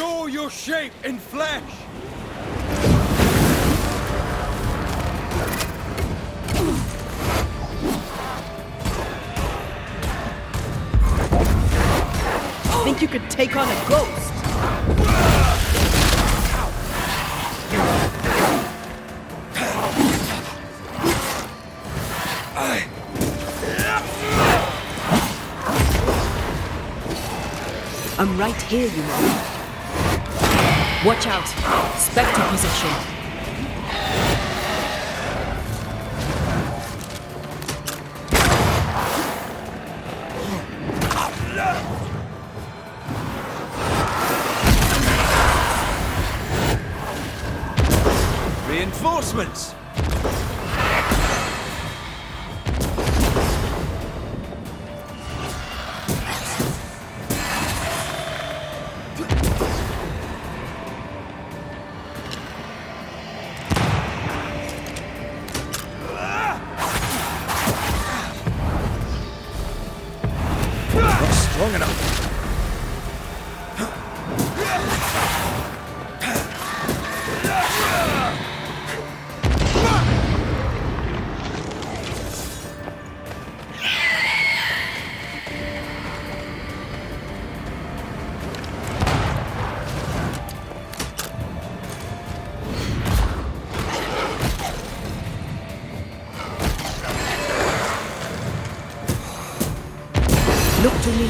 Show your shape in flesh! Think you could take on a ghost? I'm right here, you know. Watch out! Spectre position. Reinforcements! Not strong enough. Look to me.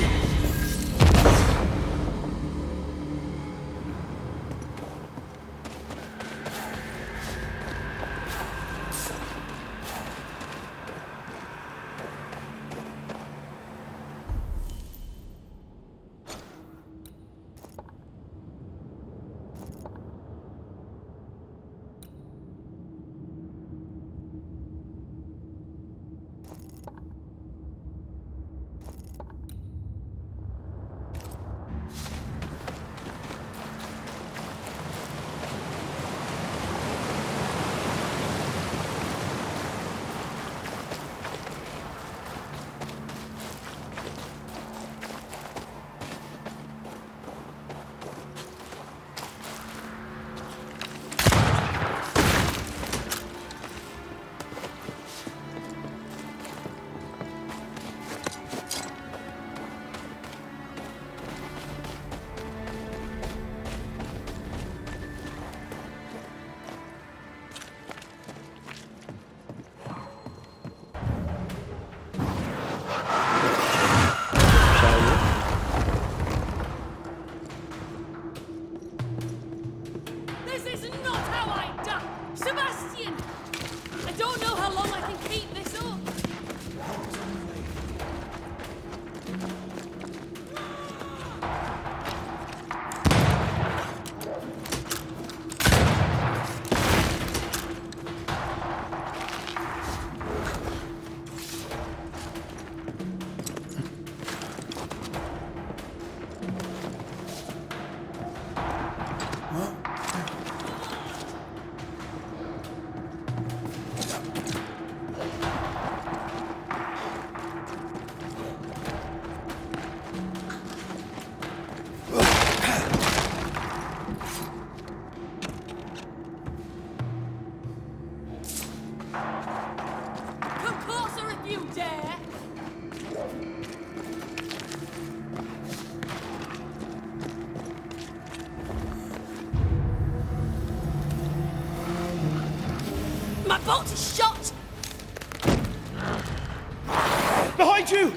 My bolt is shot! Behind you!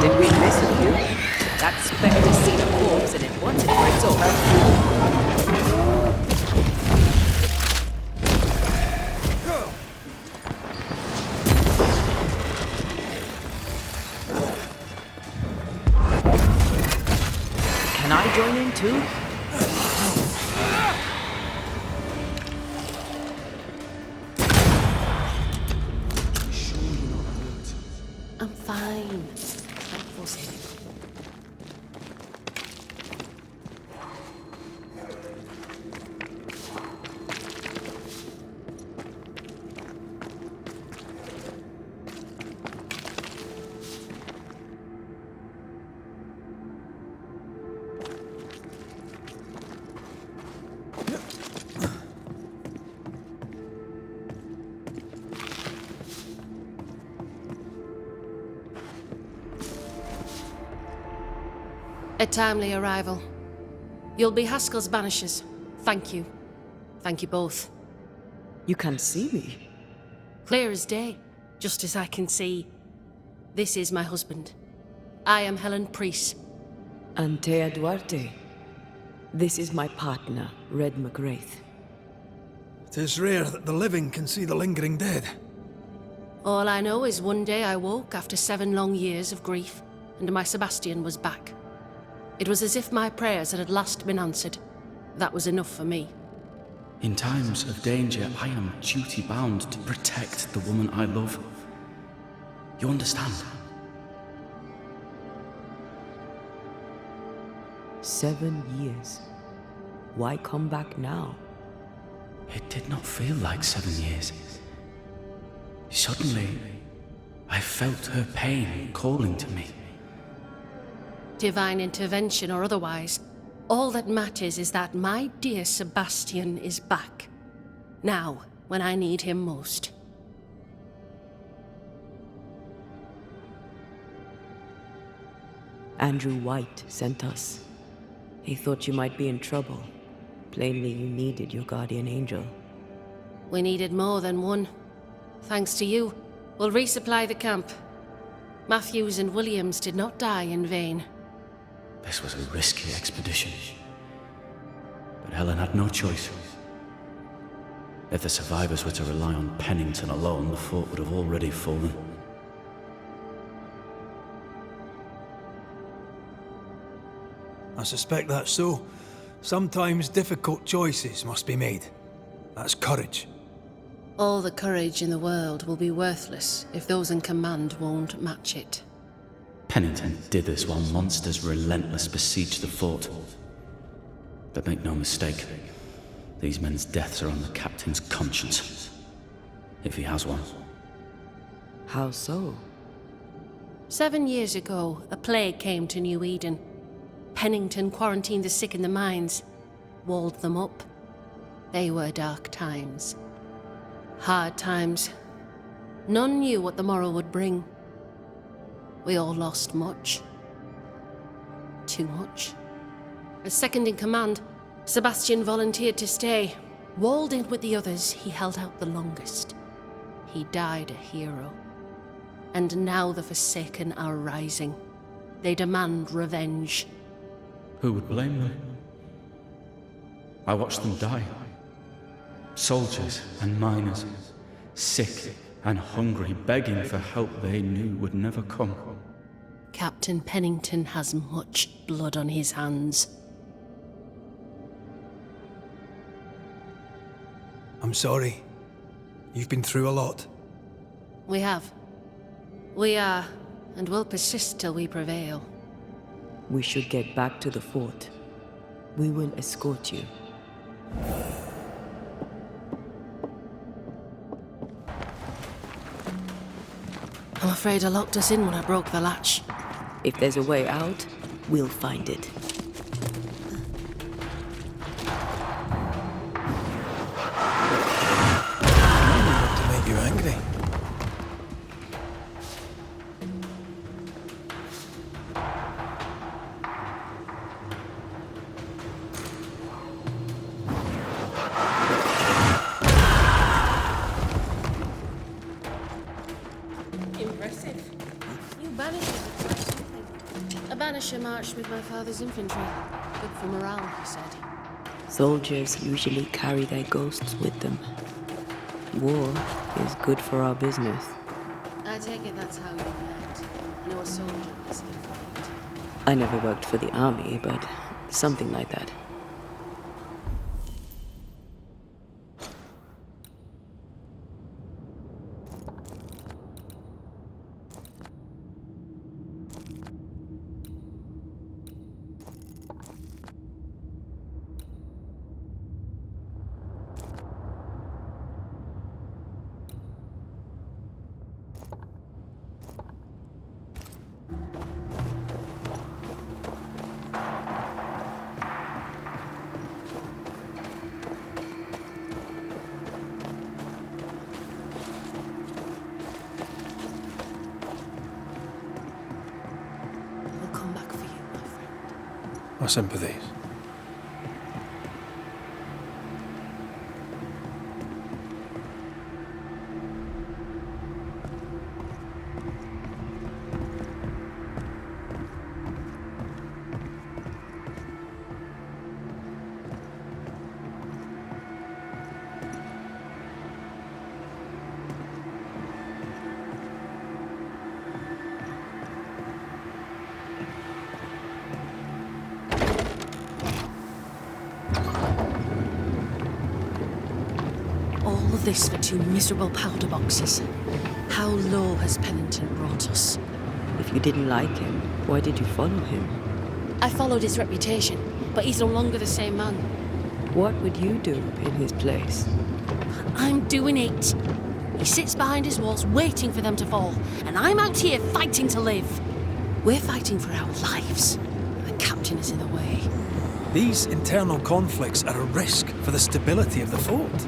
Did we miss you? That spectre seen a corpse and it wanted for its own. A timely arrival. You'll be Haskell's banishers. Thank you. Thank you both. You can see me. Clear as day, just as I can see. This is my husband. I am Helen Priest. Antea Duarte. This is my partner, Red MacRaith. It is rare that the living can see the lingering dead. All I know is one day I woke after 7 long years of grief, and my Sebastian was back. It was as if my prayers had at last been answered. That was enough for me. In times of danger, I am duty-bound to protect the woman I love. You understand? 7 years. Why come back now? It did not feel like 7 years. Suddenly, I felt her pain calling to me. Divine intervention or otherwise, all that matters is that my dear Sebastian is back. Now, when I need him most. Andrew White sent us. He thought you might be in trouble. Plainly, you needed your guardian angel. We needed more than one. Thanks to you, we'll resupply the camp. Matthews and Williams did not die in vain. This was a risky expedition. But Helen had no choice. If the survivors were to rely on Pennington alone, the fort would have already fallen. I suspect that's so. Sometimes difficult choices must be made. That's courage. All the courage in the world will be worthless if those in command won't match it. Pennington did this while monsters relentless besieged the fort. But make no mistake, these men's deaths are on the captain's conscience. If he has one. How so? 7 years ago, a plague came to New Eden. Pennington quarantined the sick in the mines, walled them up. They were dark times. Hard times. None knew what the morrow would bring. We all lost much. Too much. As second in command, Sebastian volunteered to stay. Walled in with the others, he held out the longest. He died a hero. And now the Forsaken are rising. They demand revenge. Who would blame them? I watched them die. Soldiers and miners, sick and hungry, begging for help they knew would never come. Captain Pennington has much blood on his hands. I'm sorry. You've been through a lot. We have. We are, and will persist till we prevail. We should get back to the fort. We will escort you. I'm afraid I locked us in when I broke the latch. If there's a way out, we'll find it. Not to make you angry. Impressive. You banishers are quite something. A banisher marched with my father's infantry. Good for morale, he said. Soldiers usually carry their ghosts with them. War is good for our business. I take it that's how you met. No a soldier is involved. I never worked for the army, but something like that. sympathies. All of this for 2 miserable powder boxes. How low has Pennington brought us? If you didn't like him, why did you follow him? I followed his reputation, but he's no longer the same man. What would you do in his place? I'm doing it. He sits behind his walls waiting for them to fall, and I'm out here fighting to live. We're fighting for our lives. The captain is in the way. These internal conflicts are a risk for the stability of the fort.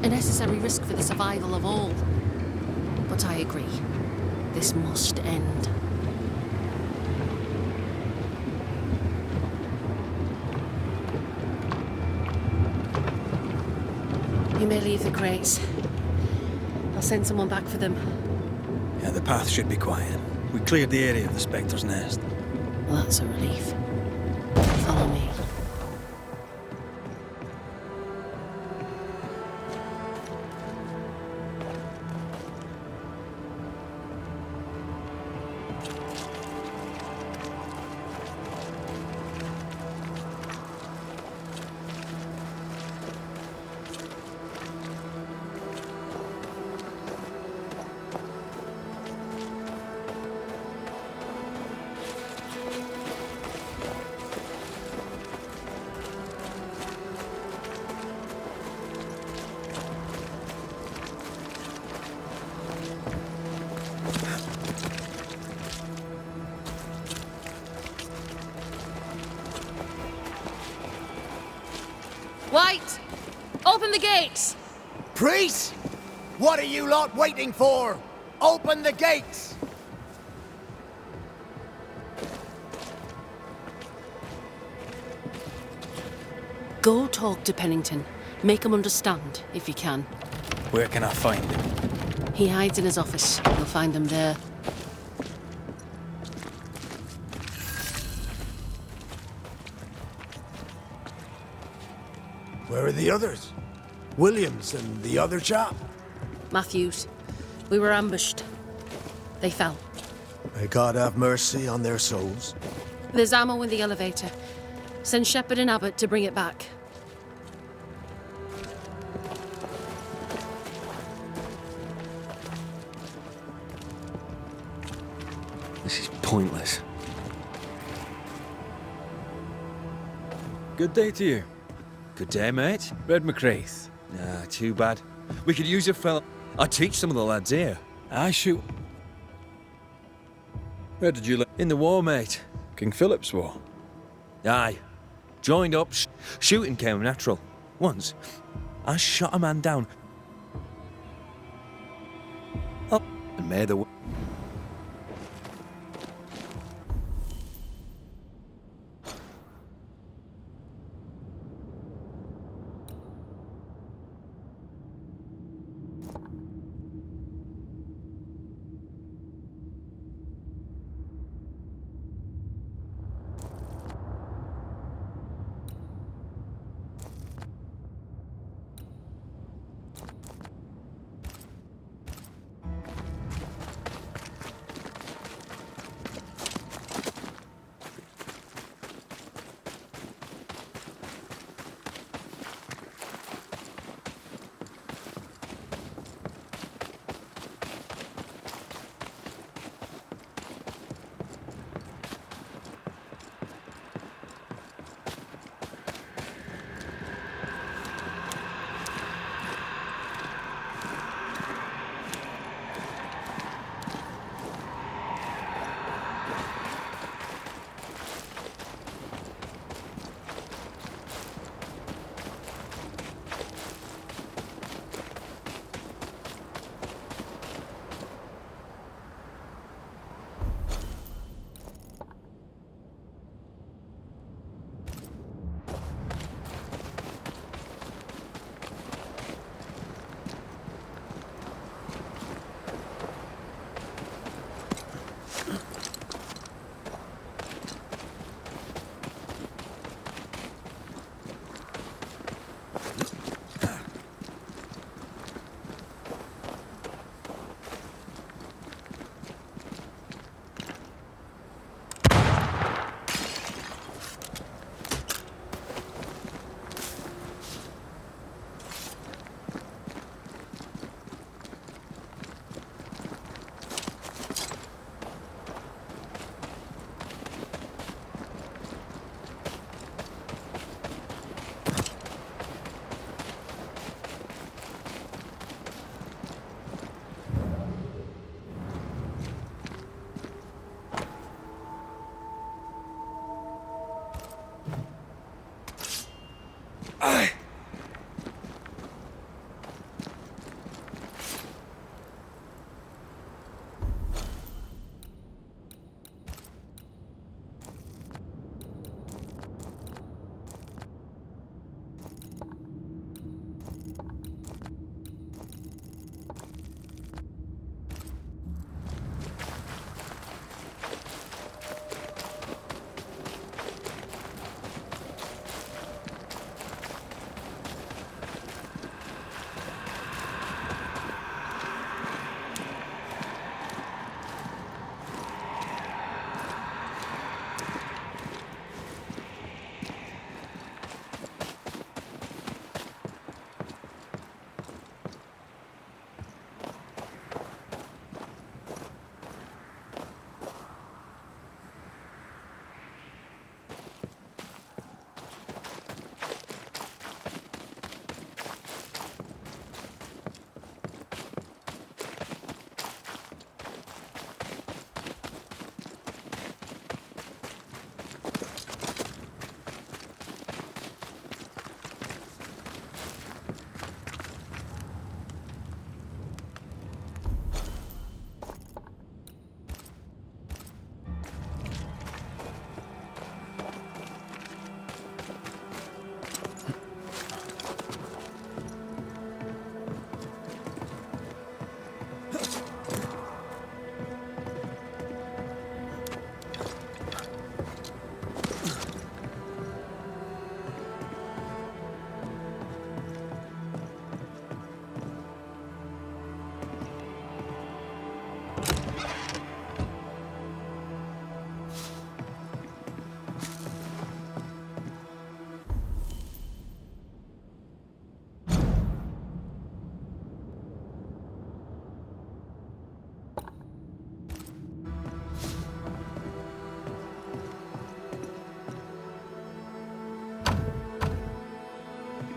A necessary risk for the survival of all. But I agree. This must end. You may leave the crates. I'll send someone back for them. Yeah, the path should be quiet. We cleared the area of the Spectre's nest. Well, that's a relief. Follow me. White! Open the gates! Priests! What are you lot waiting for? Open the gates! Go talk to Pennington. Make him understand, if you can. Where can I find him? He hides in his office. You'll find him there. Where are the others? Williams and the other chap? Matthews. We were ambushed. They fell. May God have mercy on their souls. There's ammo in the elevator. Send Shepherd and Abbott to bring it back. This is pointless. Good day to you. Good day, mate. Red MacRaith. Nah, too bad. We could use a fella. I teach some of the lads here. I shoot. Where did you live? In the war, mate. King Philip's War. Aye. Joined up. Shooting came natural. Once, I shot a man down. Up and made the...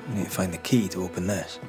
I need to find the key to open this.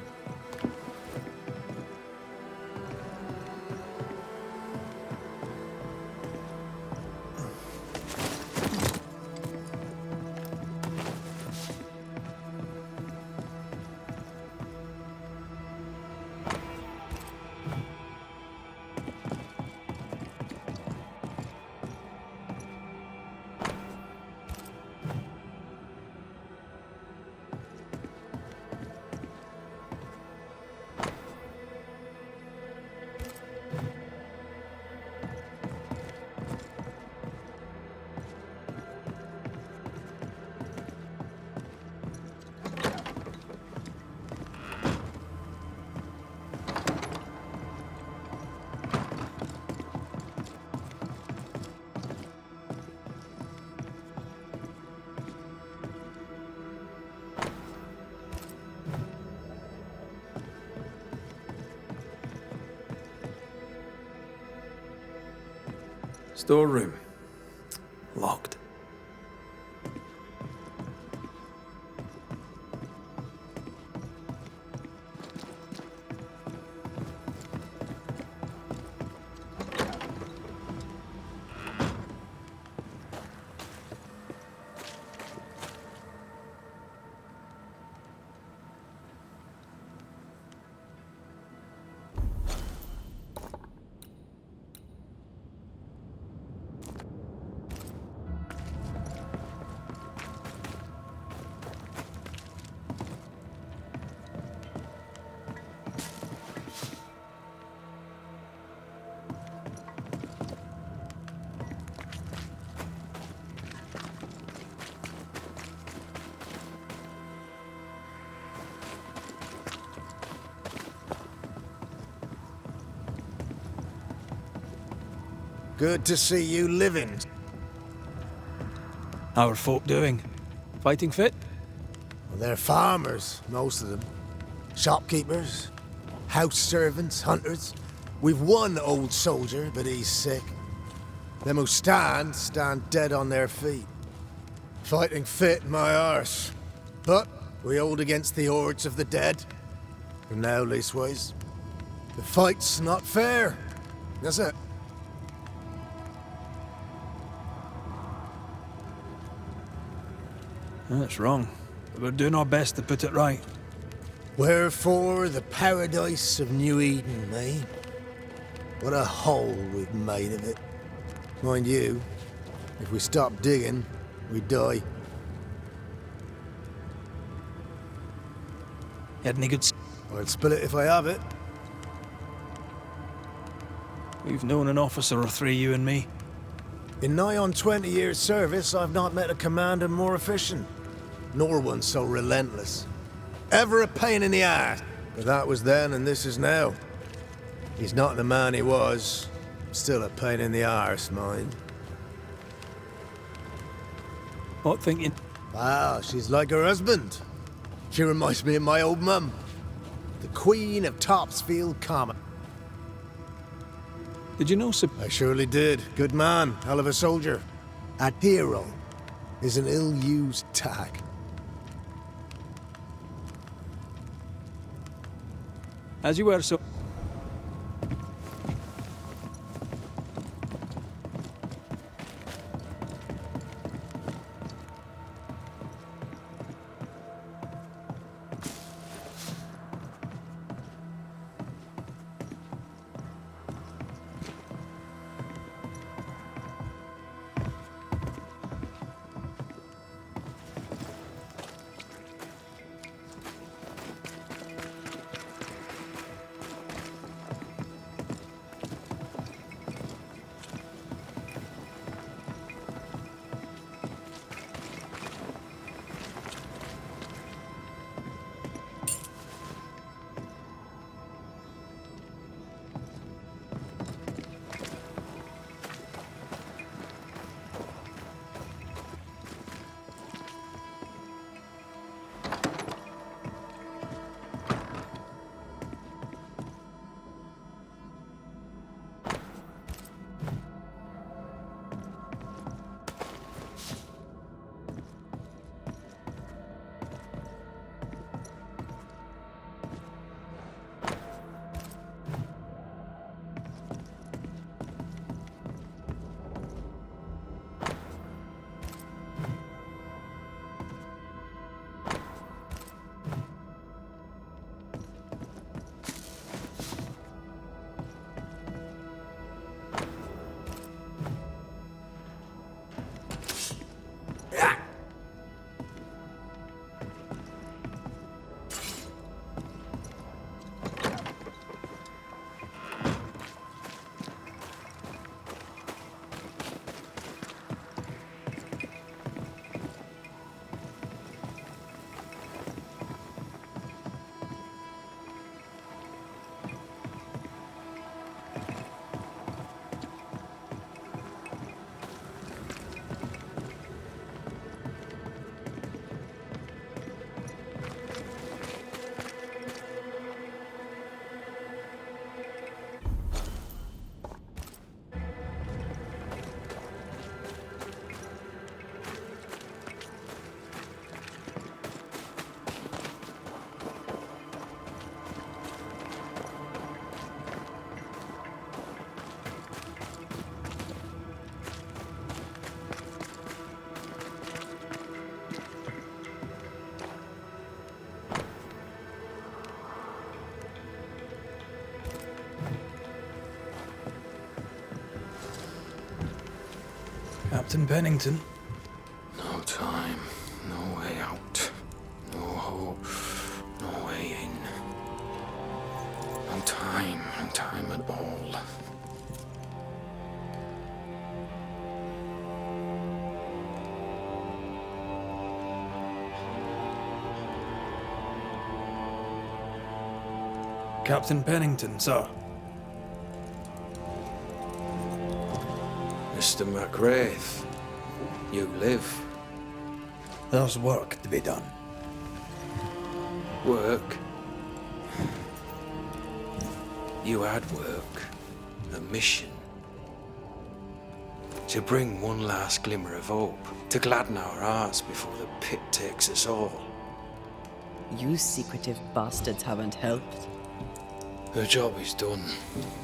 Storeroom. Locked. Good to see you living. How are folk doing? Fighting fit? Well, they're farmers, most of them. Shopkeepers, house servants, hunters. We've one old soldier, but he's sick. Them who stand dead on their feet. Fighting fit, my arse. But we hold against the hordes of the dead. For now, leastways. The fight's not fair. That's it. That's wrong. We're doing our best to put it right. Wherefore the paradise of New Eden, eh? What a hole we've made of it. Mind you, if we stop digging, we die. Had any good... I'll spill it if I have it. We've known an officer or three, you and me. In nigh on 20 years' service, I've not met a commander more efficient, nor one so relentless. Ever a pain in the ass, but that was then and this is now. He's not the man he was, still a pain in the arse, mind. What thinking? Wow, she's like her husband. She reminds me of my old mum, the Queen of Topsfield Common. Did you know I surely did. Good man, hell of a soldier. A hero is an ill-used tag. As you were, so... Captain Pennington? No time, no way out, no hope, no way in. No time at all. Captain Pennington, sir. Mr. MacRaith, you live. There's work to be done. Work? You had work. A mission. To bring one last glimmer of hope. To gladden our hearts before the pit takes us all. You secretive bastards haven't helped. The job is done.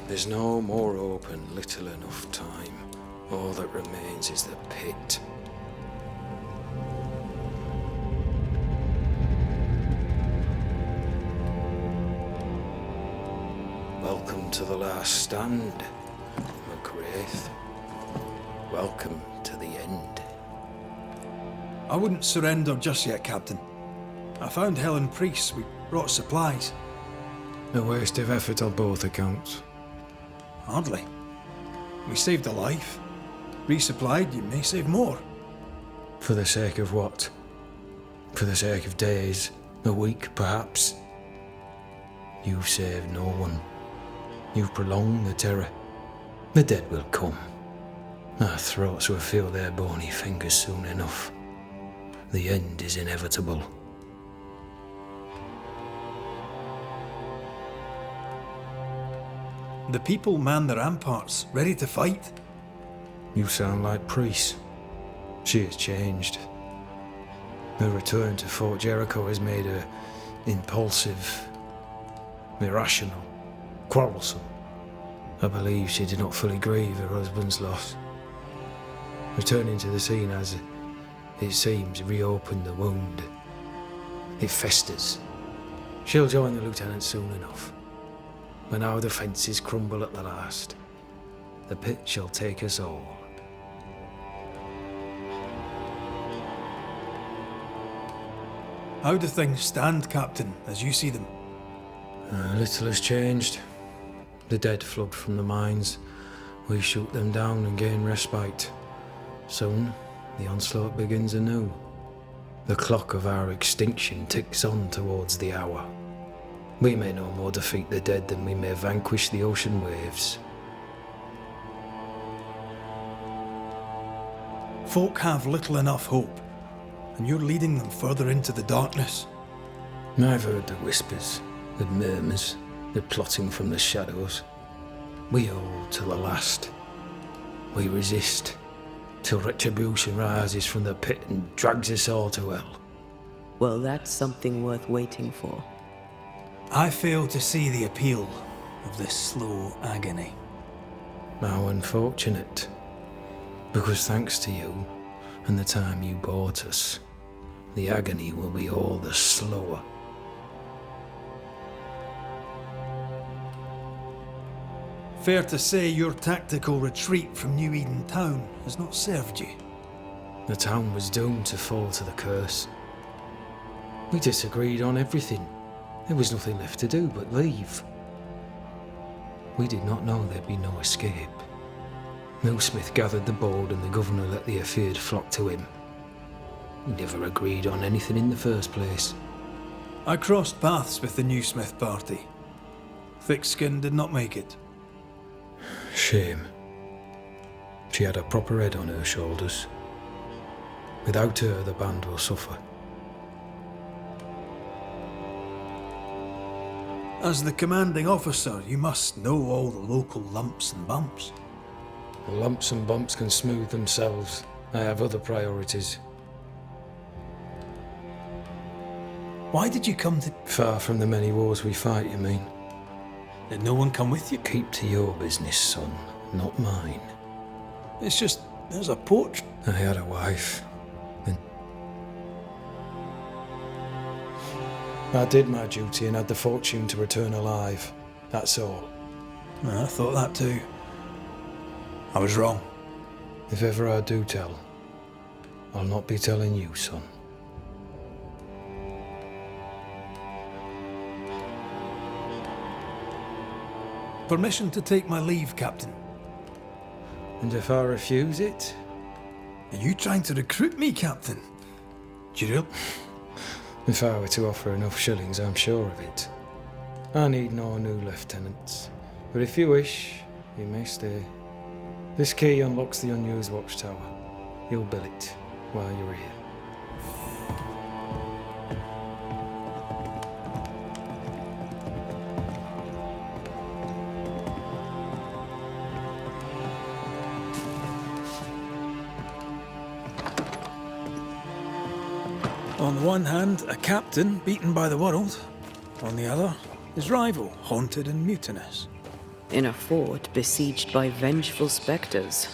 There's no more hope and little enough time. All that remains is the pit. Welcome to the last stand, MacRaith. Welcome to the end. I wouldn't surrender just yet, Captain. I found Helen priests. We brought supplies. A waste of effort on both accounts. Hardly. We saved a life. Resupplied, you may save more. For the sake of what? For the sake of days, a week perhaps? You've saved no one. You've prolonged the terror. The dead will come. Our throats will feel their bony fingers soon enough. The end is inevitable. The people man the ramparts, ready to fight. You sound like Priest. She has changed. Her return to Fort Jericho has made her impulsive, irrational, quarrelsome. I believe she did not fully grieve her husband's loss. Returning to the scene has, it seems, reopened the wound. It festers. She'll join the lieutenant soon enough. When our defences crumble at the last, the pit shall take us all. How do things stand, Captain, as you see them? Little has changed. The dead flood from the mines. We shoot them down and gain respite. Soon, the onslaught begins anew. The clock of our extinction ticks on towards the hour. We may no more defeat the dead than we may vanquish the ocean waves. Folk have little enough hope, and you're leading them further into the darkness. I've heard the whispers, the murmurs, the plotting from the shadows. We hold till the last. We resist, till retribution rises from the pit and drags us all to hell. Well, that's something worth waiting for. I fail to see the appeal of this slow agony. How unfortunate. Because thanks to you, and the time you bought us, the agony will be all the slower. Fair to say your tactical retreat from New Eden town has not served you. The town was doomed to fall to the curse. We disagreed on everything. There was nothing left to do but leave. We did not know there'd be no escape. Millsmith gathered the board and the governor let the affair flock to him. We never agreed on anything in the first place. I crossed paths with the new Smith party. Thick-Skin did not make it. Shame. She had a proper head on her shoulders. Without her, the band will suffer. As the commanding officer, you must know all the local lumps and bumps. The lumps and bumps can smooth themselves. I have other priorities. Why did you come to... Far from the many wars we fight, you mean? Did no one come with you? Keep to your business, son, not mine. It's just, there's a portrait. I had a wife. And I did my duty and had the fortune to return alive. That's all. I thought that too. I was wrong. If ever I do tell, I'll not be telling you, son. Permission to take my leave, Captain. And if I refuse it? Are you trying to recruit me, Captain? Jericho? If I were to offer enough shillings, I'm sure of it. I need no new lieutenants. But if you wish, you may stay. This key unlocks the unused watchtower. You'll bill it while you're here. On one hand, a captain beaten by the world. On the other, his rival, haunted and mutinous. In a fort besieged by vengeful specters.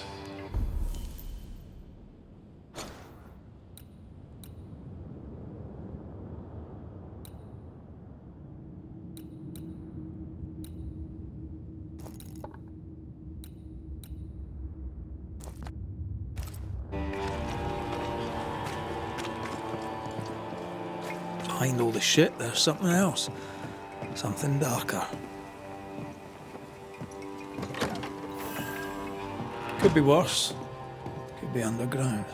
behind all the shit, there's something else. Something darker. Could be worse. Could be underground.